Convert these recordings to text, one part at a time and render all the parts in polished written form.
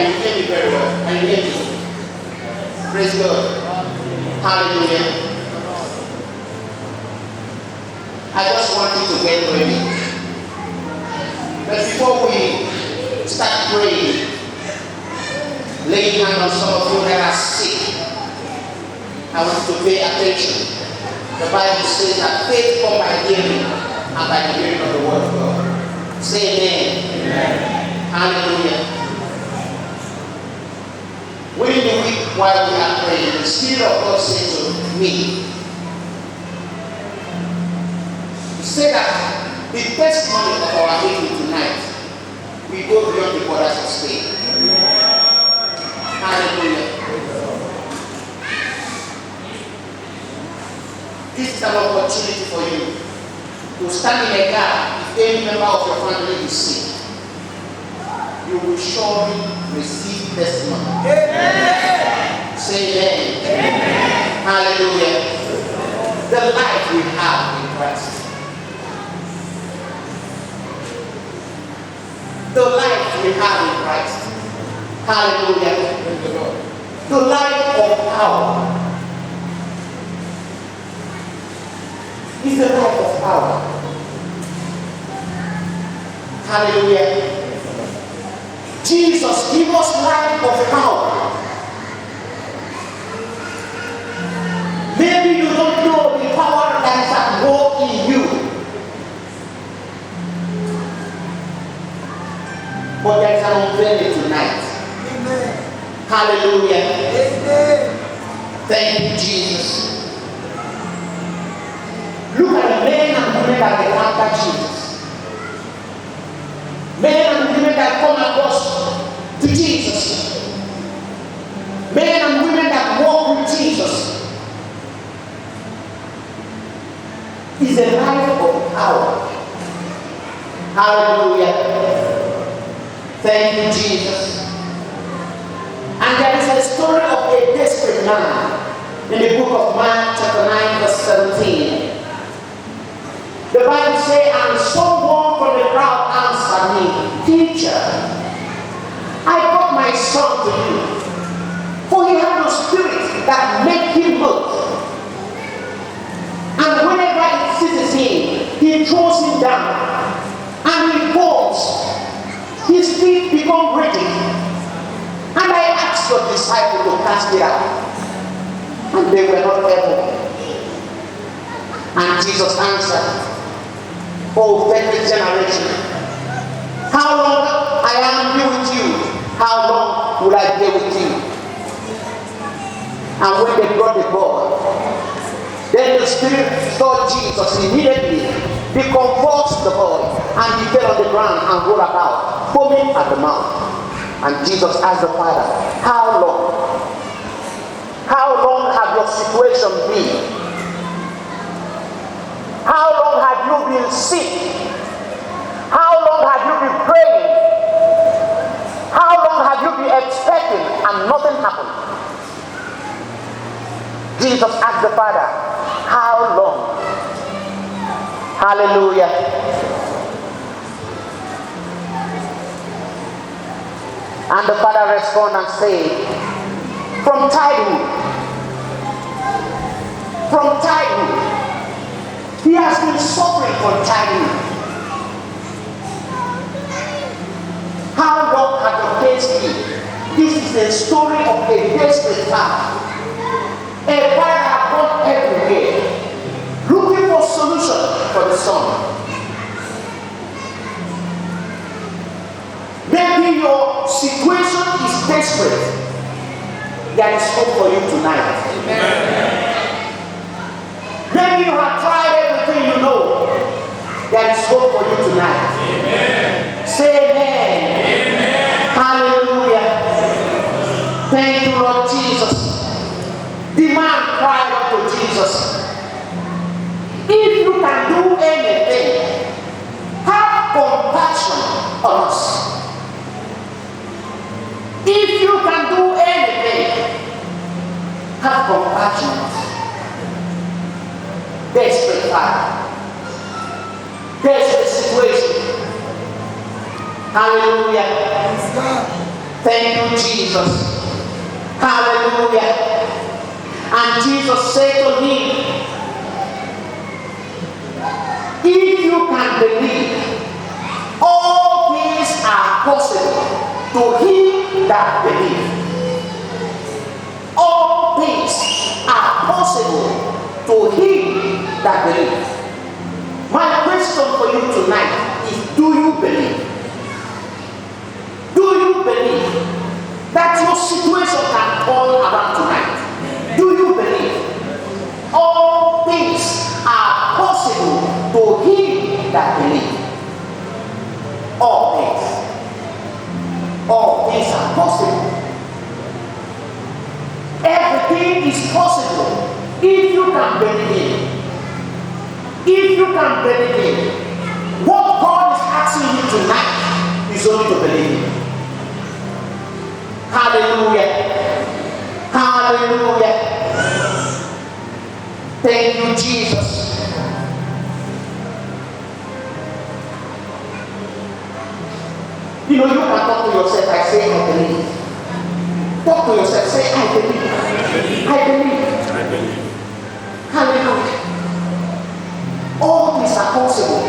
Can you hear me very well? Can you hear me? Praise God. Hallelujah. I just want you to get ready. But before we start praying, laying hands on some of you that are sick, I want you to pay attention. The Bible says that faith comes by hearing, and by the hearing of the word of God. Say amen. Amen. Hallelujah. Within the week while we are praying, the Spirit of God said to me, he said that the testimony of our meeting tonight will go beyond the borders of Spain. Hallelujah. This is an opportunity for you to stand in a gap. If any member of your family is sick, you will surely receive testimony. Amen. Say amen. Amen. Hallelujah. The life we have in Christ. The life we have in Christ. Hallelujah. The life of power is the life of power. Hallelujah. Jesus give us life of power. Maybe you don't know the power that is at work in you. But there is an unveiling tonight. Amen. Hallelujah. Amen. Thank you, Jesus. Look at the men and women that encounter Jesus. Men and women that come across to Jesus. Men and women that walk with Jesus. Is a life of power. Hallelujah. Thank you, Jesus. And there is a story of a desperate man in the book of Mark chapter 9 verse 17. The Bible says, and someone from the crowd answered me, Teacher, I brought my son to you, for he had no spirit that made him move. And whenever he seizes him, he throws him down, and he falls. His feet become rigid. And I asked your disciples to cast it out, and they were not able. And Jesus answered, O faithless generation, how long I am here with you? How long will I be with you? And when they brought the boy, then the Spirit saw Jesus immediately. He convulsed the boy, and he fell on the ground and rolled about, foaming at the mouth. And Jesus asked the father, how long? How long have your situation been? How long have you been sick? How long have you been praying? How long have you been expecting and nothing happened? Jesus asked the father, how long? Hallelujah. And the father responded and said, from childhood. From childhood. He has been suffering from childhood. How long have your case been? This is a story of a desperate father. A father has gone everywhere, looking for solution for the son. Maybe your situation is desperate. There is hope for you tonight. Amen. Maybe you have tried everything you know. There is hope for you tonight. Amen. Say amen. Amen. Hallelujah. Thank you, Lord Jesus. The man cried out to Jesus, if you can do anything, have compassion on us. If you can do anything, have compassion on us. Desperate father. Desperate situation. Hallelujah. Thank you, Jesus. Hallelujah. And Jesus said to him, if you can believe, all things are possible to him that believes. All things are possible to him that believes. My question for you tonight is, do you believe? Do you believe that your situation can turn around tonight? Do you believe? All things are possible to him that believes. All things. All things are possible. Everything is possible if you can believe. If you can believe, what God is asking you tonight is only to believe. Hallelujah. Hallelujah. Thank you, Jesus. You know, you can talk to yourself. I say, I believe. Talk to yourself. Say, I believe. I believe. I believe. Hallelujah. All things are possible.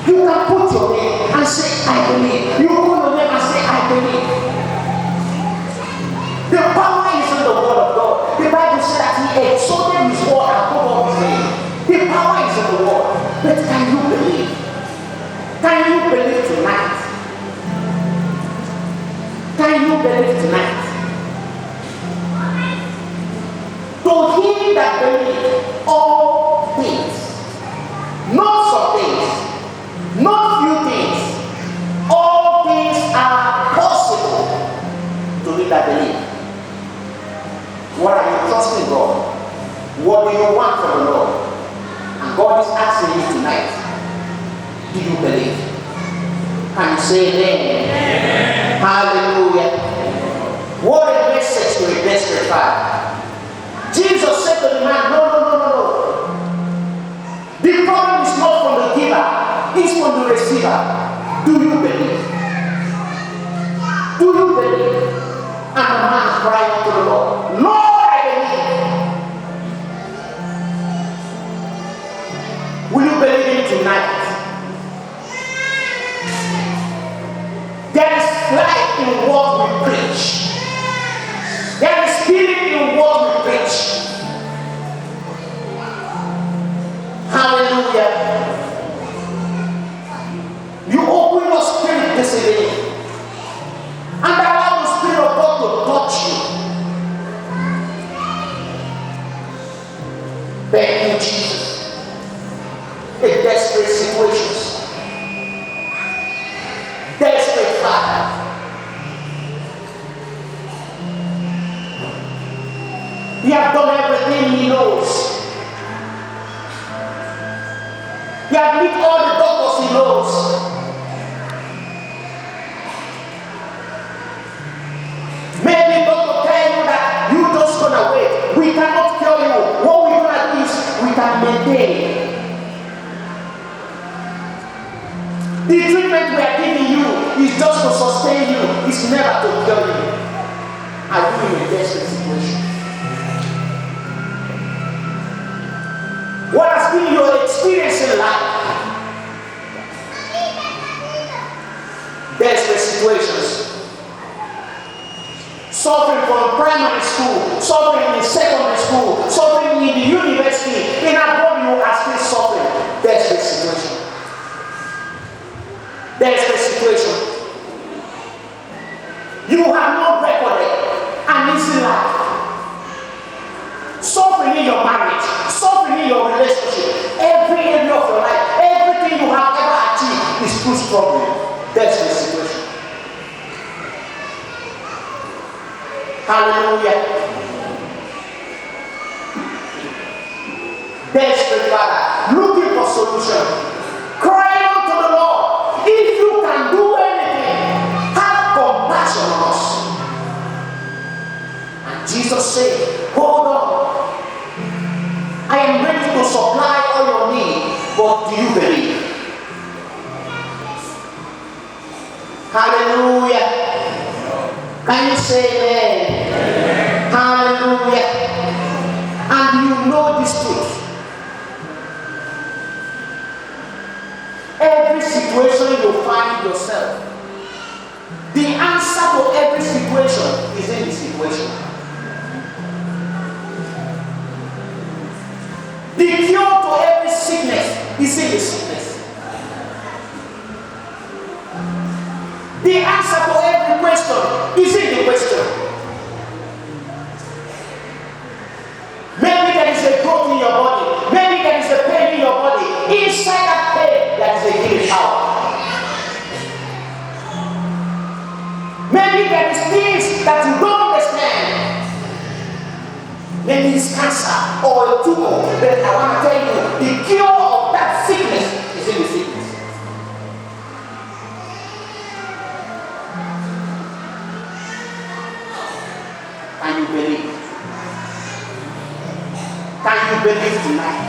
You can put your name and say, I believe. You put your name and say, I believe. The power is in the word of God. The Bible said that he exalted his word above his name. The power is in the word. But can you believe? Can you believe tonight? Can you believe tonight? To him that believes, all things, not some things, not few things, all things are possible to him that believes. What are you trusting God? What do you want from the Lord? And God is asking you tonight, do you believe? Can you say amen? Amen. Hallelujah. What a message to a desperate father. Jesus said to the man, no. The problem is not from the giver, it's from the receiver. Do you believe? Do you believe? And the man cried unto the Lord, Lord, I believe. Will you believe him tonight? There is life in what we preach. There is healing in what we preach. Hallelujah. You open your spirit this evening and allow the Spirit of God to touch you. Thank you, Jesus. In desperate situations, desperate Father, he has done everything he knows. He has met all the doctors he knows. Maybe doctor tell you that you just gonna wait. We cannot cure you. What we're gonna do is we can maintain. The treatment we are giving you is just to sustain you. It's never to cure you. Are you in a desperate situation? What has been your experience in life? Desperate situations. Suffering from primary school, suffering in secondary school, suffering in the university, in abroad you are still suffering. Desperate situation. Desperate situation. You have not recorded an easy life. Suffering in your marriage, suffering in your relationship, every area of your life, everything you have ever achieved is through struggling. Desperate situation. Hallelujah. Desperate Father, looking for solution, crying out to the Lord, if you can do anything, have compassion on us. And Jesus said, hold on, I am ready to supply all your needs, but do you believe? Hallelujah. Can say amen? Hallelujah. And you know this truth. Every situation you find yourself, the answer to every situation is in the situation. The cure to every sickness is in the sickness. The answer to every question is in the question. Maybe there is a growth in your body. Maybe there is a pain in your body. Inside that pain, there is a healing power. Maybe there is things that you don't understand. Maybe it's cancer or a tumor. But I want to tell you, the cure of that sickness is in the sickness. Can you believe? Can you believe tonight?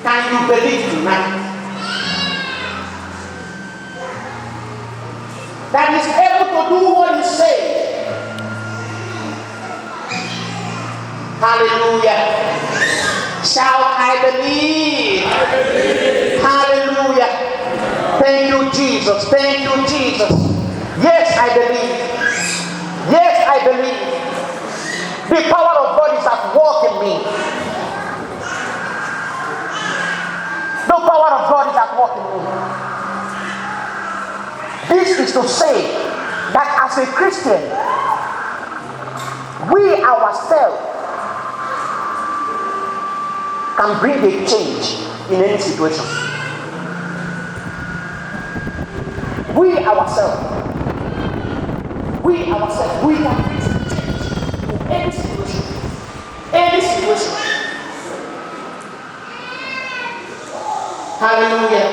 Can you believe tonight? That is able to do what he says. Hallelujah. Shout, I believe. I believe. Hallelujah. Thank you, Jesus. Thank you, Jesus. Yes, I believe. Yes, I believe. The power of God is at work in me. The power of God is at work in me. This is to say that as a Christian, we ourselves can bring a change in any situation. We ourselves, we can bring change in any situation. Any situation. Hallelujah.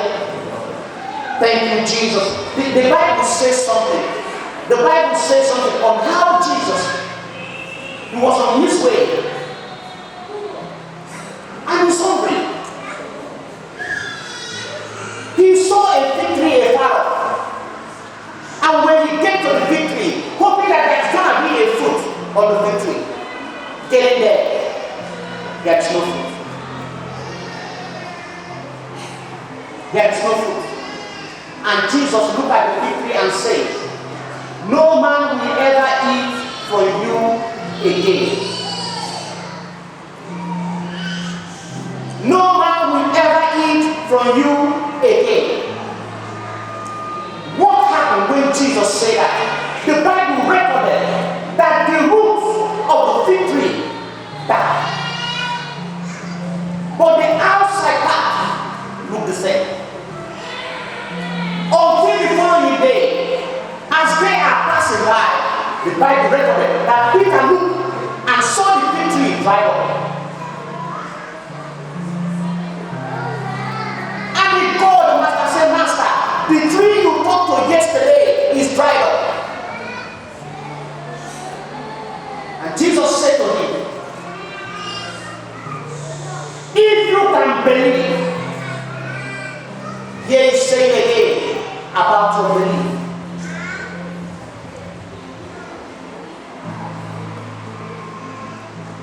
Thank you, Jesus. The Bible says something. The Bible says something on how Jesus, he was on his way and he's hungry. He saw a victory afar off. And when he came to the victory, hoping that there's going to be a fruit on the victory, getting there, there's no fruit. There's no fruit. And Jesus looked at the victory and said, no man will ever eat from you again. No man will ever eat from you again. What happened when Jesus said that? The Bible recorded that the roots of the victory died. But the outside part looked the same. Until the following day, as they are passing by, the Bible recorded that Peter looked and saw the victory dried up. And he called the master and said, Master, the tree you talked to yesterday is dried up. And Jesus said to him, if you can believe, here is saying again about your belief.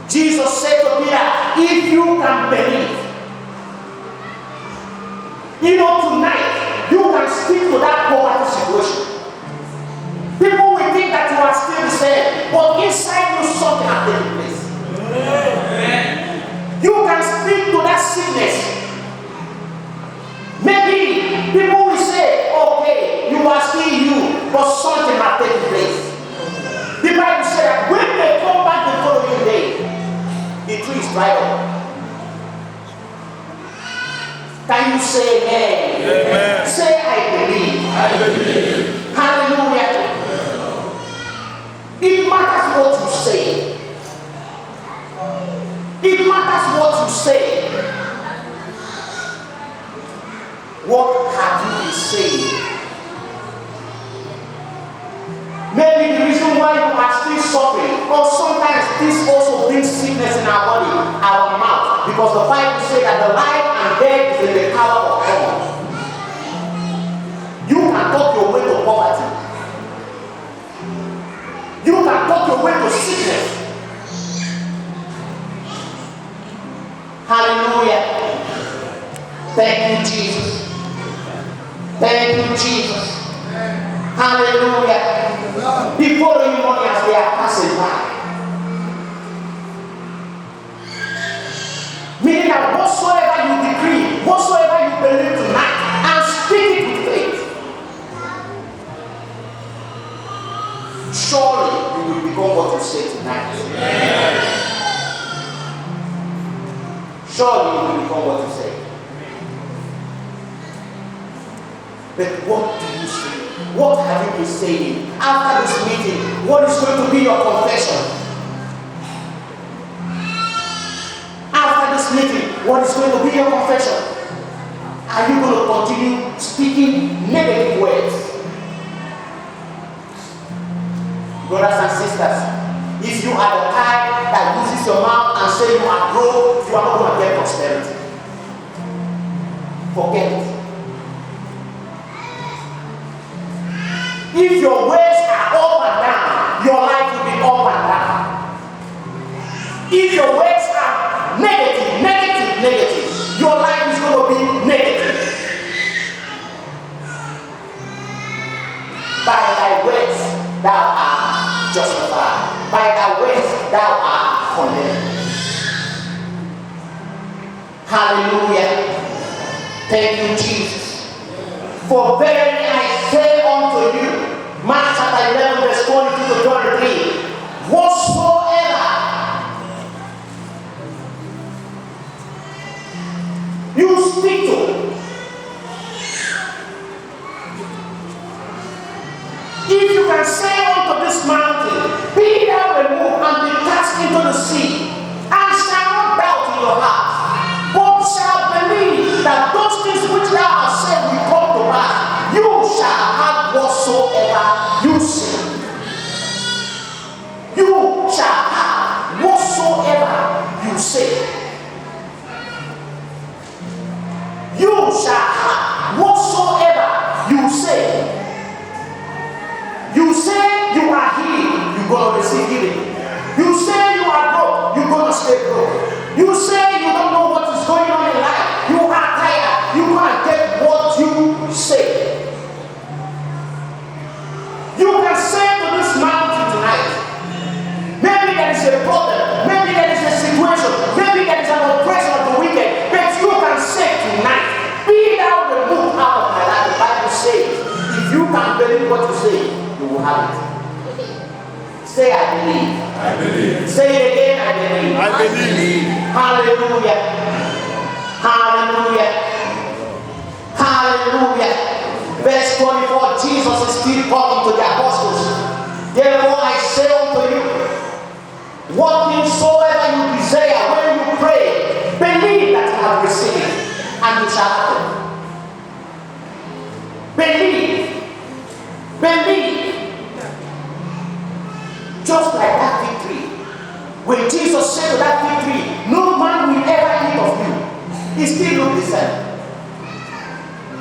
Jesus said to Peter, if you can believe, you know, tonight you can speak to that poverty situation. People will think that you are still the same, but inside you something has taken place. You can speak to that sickness. Maybe people will say, okay, you are still you, but something has taken place. The Bible said that when they come back the following day, the tree is dried up. Can you say amen? Amen. Say I believe. I believe. Hallelujah. It matters what you say. It matters what you say. What have you been saying? Maybe the reason why you are still suffering, or sometimes this also brings sickness in our body, our mouth, because the Bible says that the life and death is in the power of God. You can talk your way to poverty. You can talk your way to sickness. Hallelujah. Thank you, Jesus. Thank you, Jesus. Hallelujah. Before the money as they are passing by. Meaning that whatsoever you decree, whatsoever you believe tonight, and speak it with faith, surely you will become what you say tonight. Surely you will become what you say. But what do you say? What have you been saying? After this meeting, what is going to be your confession? After this meeting, what is going to be your confession? Are you going to continue speaking negative words? Brothers and sisters, if you are the type that uses your mouth and say you are broke, you are not going to get prosperity. Forget it. If your words are up and down, your life will be up and down. If your words are negative, your life is going to be negative. By thy words thou art justified. By thy words thou art condemned. Hallelujah. Thank you, Jesus. For verily I say unto you, Mark chapter 11, verse 22 to 23, whatsoever you speak to, if you can say unto this mountain, be thou removed and be cast into the sea, and shall not doubt in your heart, but shall believe that those things which thou hast said will come to pass, you shall have whatsoever you say. You shall have whatsoever you say. You shall have whatsoever you say. You say you are healed, you're going to receive healing. You say you are broke, you're going to stay broke. You say you don't know what is going on in life, you are tired, you're going to get what you say. You can say to this mountain tonight, maybe there is a problem, maybe there is a situation, maybe there is an oppression of the wicked, but you can say tonight, be thou removed out of my life. The Bible says, if you can believe what you say, you will have it. Say, I believe. I believe. Say it again, I believe. I believe. Hallelujah. Hallelujah. Hallelujah. Verse 24, Jesus is still talking to the apostles. Therefore I say unto you, what things soever you desire when you pray, believe that you have received it, and it shall happen. Believe. Believe. Just like that fig tree. When Jesus said to that fig tree, no man will ever eat of you, he still looked the same.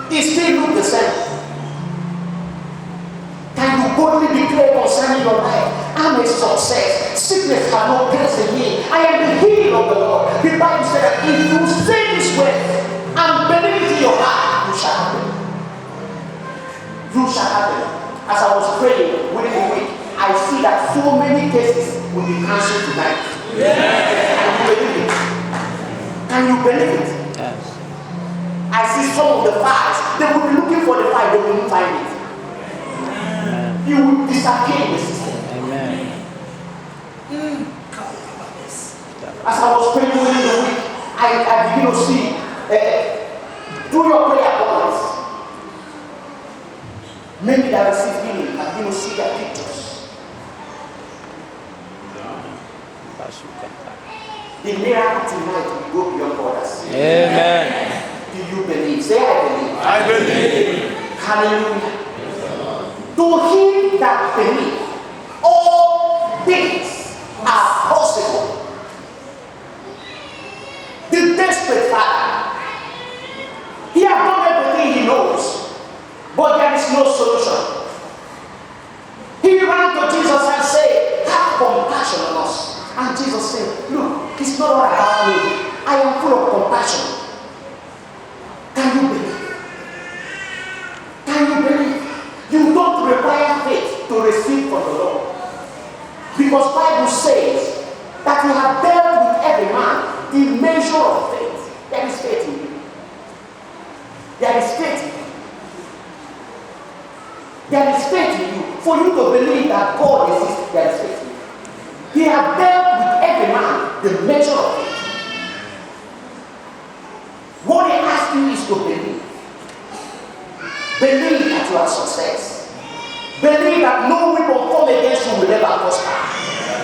He still looked the same. Can you boldly declare concerning your life, I'm a success. Sickness has no place in me. I am the healed of the Lord. The Bible said that if you say this word and believe it in your heart, you shall have it. You shall have it. As I was praying within the week, I see that so many cases will be cancelled tonight. Yeah. Can you believe it? Can you believe it? Yes. I see some of the files. They will be looking for the file, they will not find it. Amen. You will disappear in the system. Amen. As I was praying within the week, I begin to see through your prayer points. Many that receive healing, I begin to see their pictures. The miracle tonight will go beyond borders. Amen. Do you believe? Say, I believe. I believe. Hallelujah. To him that believe, all things are possible. The desperate father, he has done everything he knows, but there is no solution. He ran to Jesus and said, It's not all about me. I am full of compassion. Can you believe? Can you believe? You don't require faith to receive from the Lord. Because Bible says that you have dealt with every man the measure of faith. There is faith in you. There is faith in you. There is faith in you. For you to believe that God exists, there is faith in you. He has dealt with every man the measure of faith. What he asks you is to believe. Believe that you are success. Believe that no weapon formed against you will ever prosper.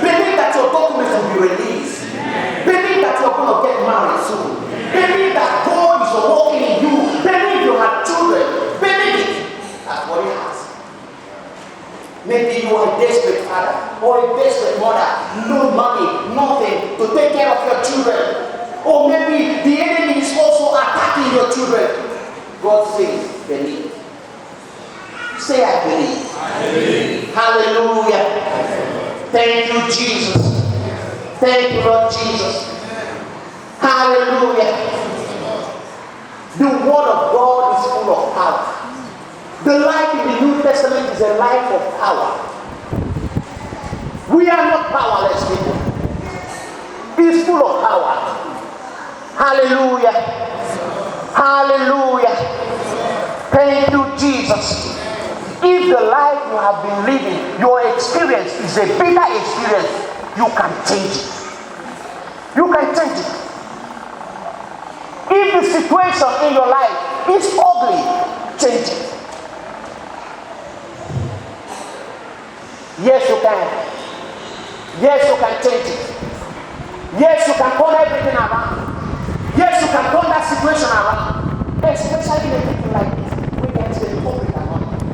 Believe that your documents will be released. Believe that you're going to get married soon. Believe that God is working in you. Believe you have children. Believe it. That's what he has. Maybe you are a desperate father or a desperate mother. No money, nothing to take care of your children. Or maybe the enemy is also attacking your children. God says, believe. Say, I believe. I believe. Hallelujah. Thank you, Jesus. Thank you, Lord Jesus. Hallelujah. The word of God is full of power. The life in the New Testament is a life of power. We are not powerless people. It's full of power. Hallelujah. Hallelujah. Thank you, Jesus. If the life you have been living, your experience is a bitter experience, you can change it. You can change it. If the situation in your life is ugly, change it. Yes, you can. Yes, you can change it. Yes, you can turn everything around. Yes, you can turn that situation around. Especially in a people like this, when there is a public anointing.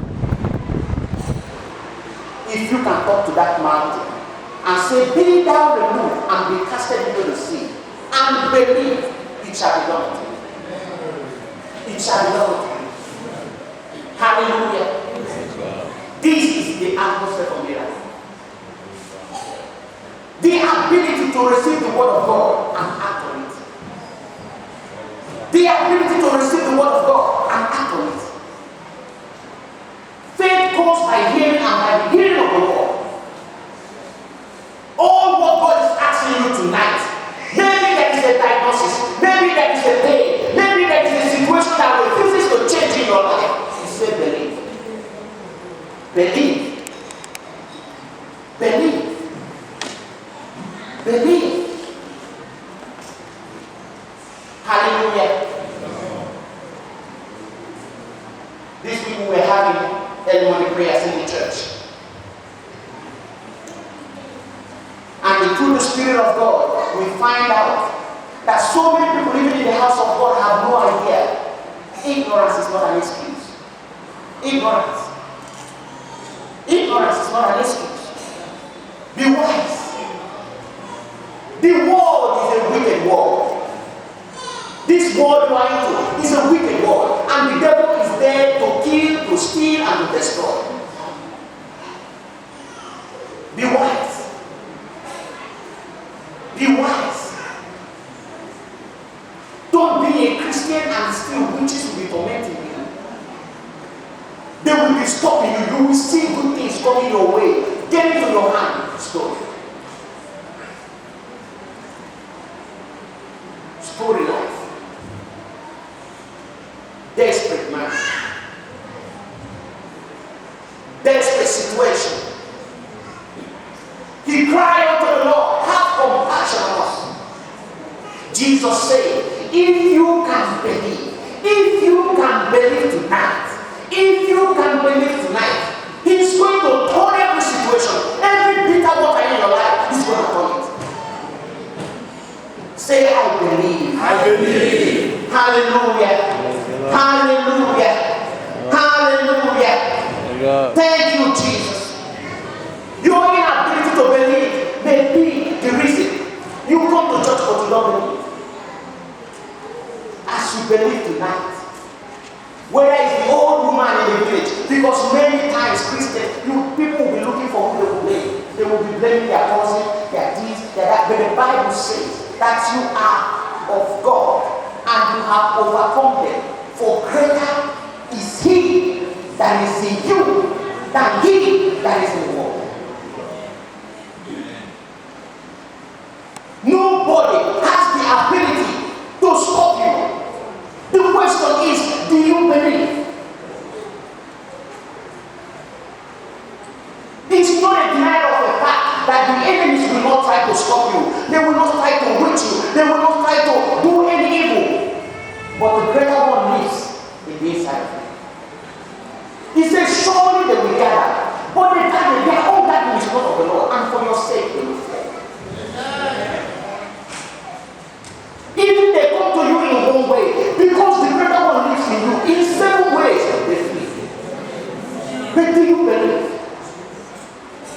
If you can talk to that mountain and say, be thou removed and be casted into the sea, and believe, it shall be done unto you. It shall be done unto you. Hallelujah. This is the atmosphere for miracle. The ability to receive the word of God and act on it. The ability to receive the word of God and act on it. Faith comes by hearing and by the hearing of the word. All what God is asking you tonight, maybe there is a diagnosis, maybe there is a pain, maybe there is a situation that refuses to change in your life. He said, believe. Believe. Believe. Believe. Hallelujah. These people were having early morning prayers in the church. And through the Spirit of God, we find out that so many people living in the house of God have no idea. Ignorance is not an excuse. Ignorance. Ignorance is not an excuse. Be wise. The world is a wicked world. This world you are into is a wicked world. And the devil is there to kill, to steal, and to destroy. Be wise. Be wise. Don't be a Christian and still witches will be tormenting you. They will be stopping you. You will see good things coming your way. Get into your hand. Stop. Story life. Desperate man. Desperate situation. He cried unto the Lord, have compassion on us. Jesus said, if you can believe tonight, if you can believe tonight, He's going to turn every situation, every bitter water in your life, He's going to turn it. Say, I believe. I believe. Hallelujah. Hallelujah. Hallelujah. Thank you, Jesus. Your inability to believe may be the reason you come to church but you don't believe. As you believe tonight, whether it's the old woman in the village, because many times Christians, people will be looking for who they will blame. They will be blaming their cousin, their this, their that. But the Bible says that you are of God and you have overcome them. For greater is he that is in you than he that is in the world. Nobody has the ability to stop you. The question is, do you believe? It's not a denial of the fact that the enemies will not try to stop you. They will not try to hurt you. They will not try to do any evil. But the greater one lives in the inside of you. He says, surely they will gather. But they gather, they are all gathering is not of the Lord. And for your sake, they will fall. Even they come to you in one way, because the greater one lives in you. In 7 ways, they flee. But do you believe?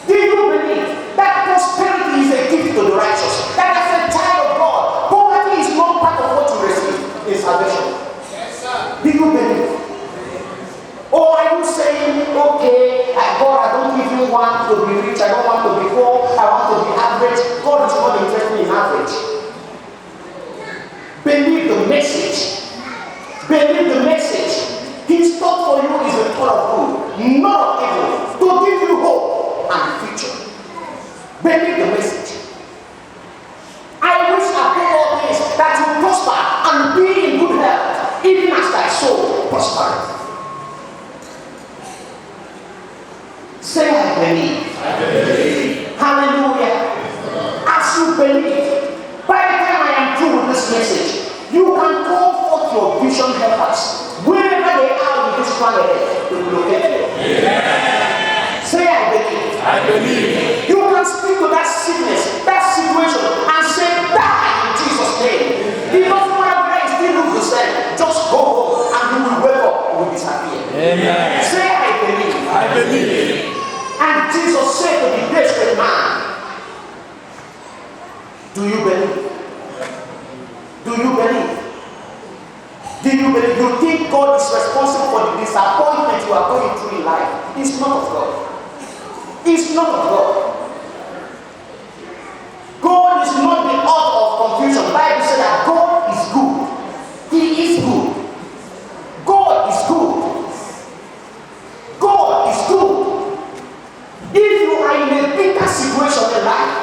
Do you believe that prosperity is a gift to the righteous? That as a child of God, poverty is not part of what you receive in salvation. Yes, sir. Do you believe? Or are you saying, okay, God, I don't even want to be rich, I don't want to be poor, I want to be average. God is not interested in average. Believe the message. Believe the message. His thought for you is a thought of good, not of evil, to give you hope and future. Believe the message. I wish above all things that you prosper and be in good health, even as thy soul prospers. Say, I believe. I believe. Hallelujah. As you believe, by the time I am through with this message, you can call forth your vision helpers. Wherever they are in this planet, they will locate you. Yeah. Say, I believe. I believe. You can speak to that sickness, that situation, and say, die in Jesus' name. It doesn't matter whether it still looks the same. Just go home and you will wake up, it will disappear. Amen. Say, I believe. I believe. And Jesus said to the desperate man, do you believe? Do you believe? Do you believe? You think God is responsible for the disappointment you are going through in life? It's not of God. It's not of God. God is not the author of confusion. The Bible says that God is good. He is good. God is good. God is good. If you are in a bitter situation in life,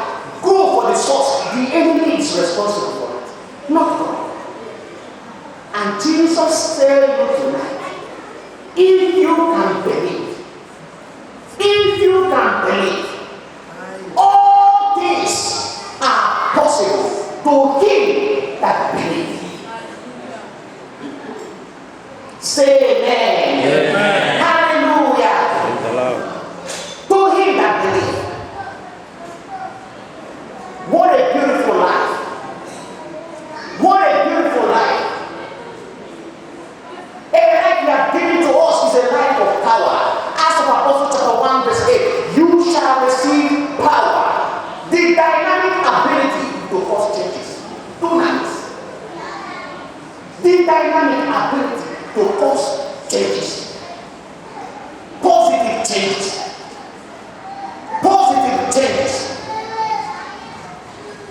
go for the source. The enemy is responsible for it, not God. And Jesus said you tonight, if you can believe, all things are possible to him that believes. Say amen. Amen. Hallelujah. To him that believes. What a beautiful life. What a beautiful life. A life you have given to us is a life of power. Acts of Apostles chapter 1 verse 8. You shall receive power. The dynamic ability to cause changes. Tonight. The dynamic ability to cause changes. Positive changes. Positive changes.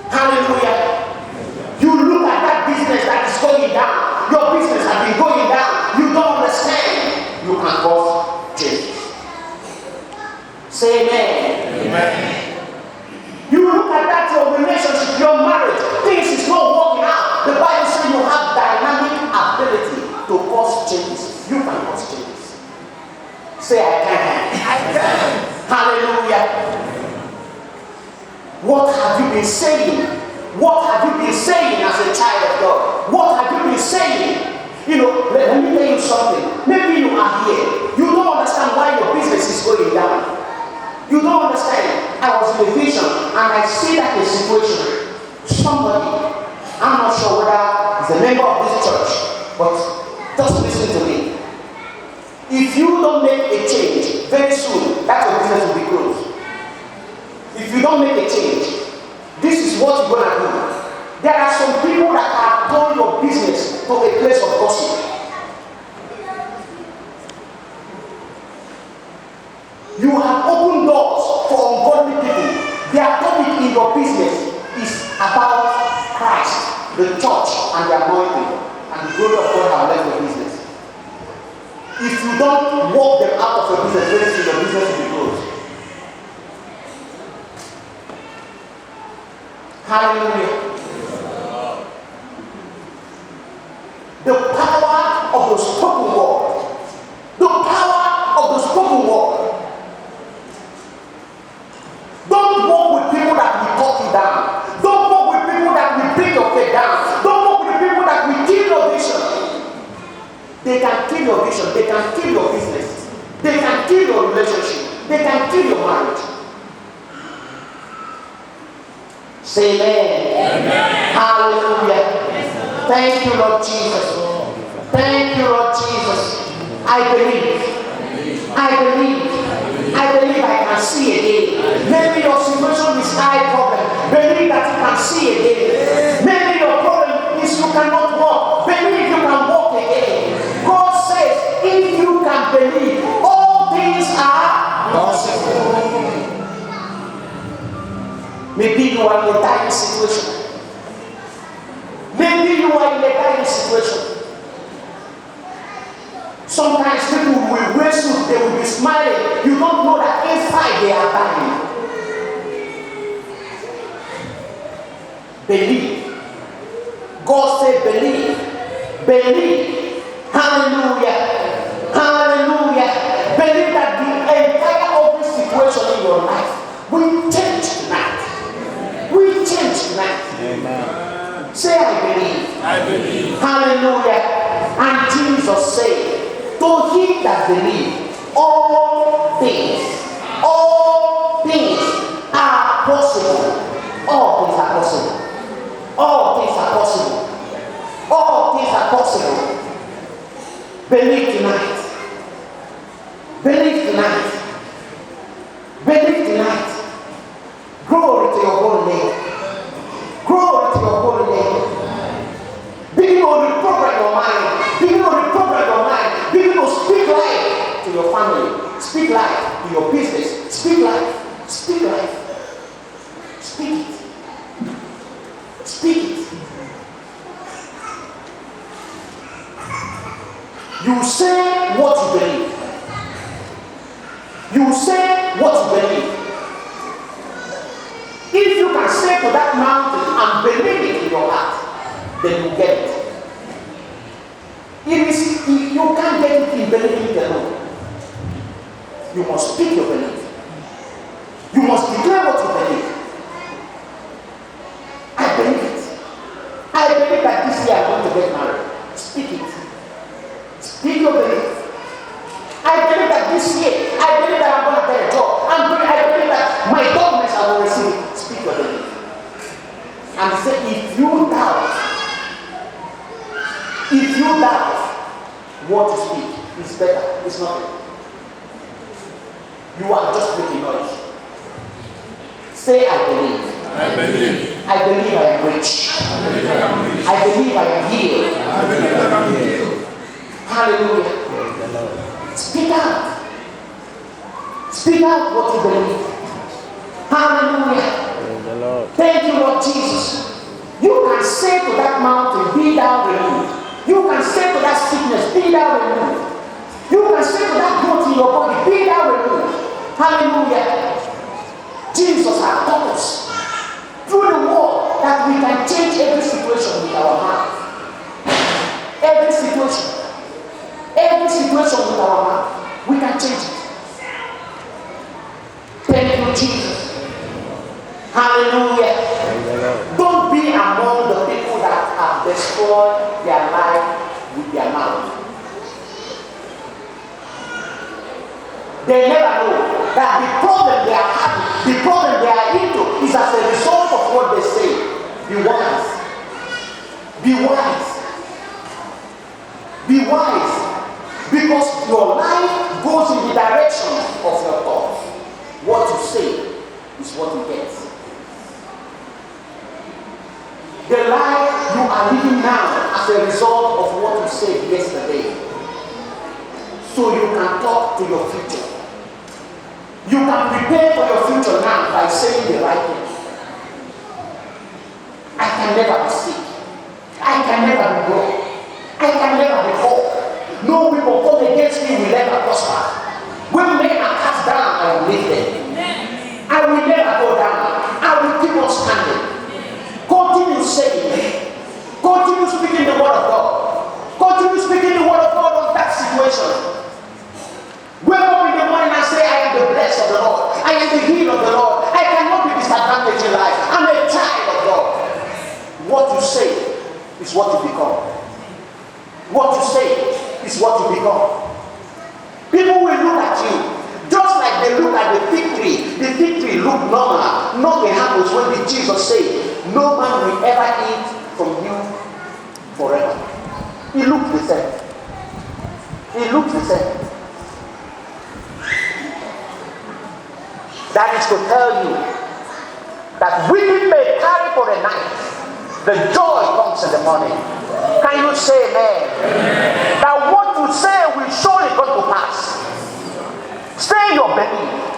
Hallelujah. You look at that business that is going down. Your business has been going down. You don't understand. You can cause change. Say amen. Amen. You look at that your relationship, your marriage, things is not working out. The Bible says you have dynamic ability to cause changes. You can cause changes. Say I can. I can. Hallelujah. What have you been saying? What have you been saying as a child of God? What have you been saying? You know, let me tell you something. Maybe you are here. You don't understand why your business is going down. You don't understand. I was in a vision and I see that a situation. Somebody, I'm not sure whether he's a member of this church, but just listen to me. If you don't make a change, very soon, that your business will be closed. If you don't make a change, this is what you're going to do. There are some people that have turned your business to a place of gossip. You have opened doors for ungodly people. Their topic in your business is about Christ. the anointing and the glory of God have left your business. If you don't walk them out of your business, very soon your business will be closed. Hallelujah. The power of the spoken word. The power of the spoken word. Don't walk with people that will talk you down. Don't walk with people that will bring your faith down. Don't walk with people that will kill your vision. They can kill your vision. They can kill your business. They can kill your relationship. They can kill your marriage. Say amen. Amen. Hallelujah. Thank you, Lord Jesus. Thank you, Lord Jesus. I believe. I believe. I believe I can see again. Maybe your situation is eye problem. Believe that you can see again. Maybe your problem is you cannot walk. Believe you can walk again. God says, if you can believe, all things are possible. Maybe you are in a dying situation. Maybe you are in a dying situation. Sometimes people will raise you, they will be smiling. You don't know that inside they are dying. Believe. God said believe. Believe. Hallelujah. Hallelujah. Believe that the entire open situation in your life will change tonight. Will change tonight. Amen. Say I believe. I believe. Hallelujah. And Jesus said, to him that believe, all things are possible. All things are possible. All things are possible. All things are possible. Believe tonight. Believe tonight. Believe tonight. Glory to your holy name. Glory to your holy name. Begin to reprogram your mind. Begin to reprogram your mind. Begin to speak life to your family. Speak life to your business. Speak life. Speak life. Speak it. Speak it. You say what you believe. You say what you believe. If you can say to that mountain and believe it in your heart, then you get it. If you can't get it in believing it alone, you must speak your belief. You must declare what you believe. I believe it. I believe that this year I'm going to get married. Speak it. Speak your belief. I believe that this year, I believe that I'm going to get a job. I believe that my documents I will receive it. Speak your belief. And say, if you doubt, what to speak is better. It's nothing. You are just making noise. Say, I believe. I believe. I believe I am rich. I believe I am healed. I believe that I'm healed. Hallelujah. Speak out. Speak out what you believe. Hallelujah. Thank you, Lord Jesus. You can say to that mountain, be thou removed. You can say to that sickness, be thou removed. You can say to that growth in your body, be thou removed. Hallelujah. Jesus has taught us through the word that we can change every situation with our mouth. Every situation with our mouth, we can change it. Thank you, Jesus. Hallelujah. Don't be among the people that have destroyed their life with their mouth. They never know that the problem they are having, the problem they are into, is as a result of what they say. Be wise. Be wise. Be wise. Because your life goes in the direction of your thoughts. What you say is what you get. The life you are living now as a result of what you said yesterday. So you can talk to your future. You can prepare for your future now by saying the right thing. I can never be sick. I can never be broke. I can never be poor. No weapon formed against me will ever prosper. When men are cast down, I will lift them. I will never go down. I will keep on standing. Continue saying. Continue speaking the word of God. Continue speaking the word of God on that situation. Wake up in the morning and say, I am the blessed of the Lord. I am the healed of the Lord. I cannot be disadvantaged in life. I'm a child of God. What you say is what you become. What you say is what you become. People will look at you just like they look at the fig tree. The fig tree look normal. Nothing happens when did Jesus say, no man will ever eat from you forever. He looks the same. He looks the same. That is to tell you that weeping may tarry for the night, the joy comes in the morning. Can you say amen? That what you say will surely come to pass. Stay in your belief.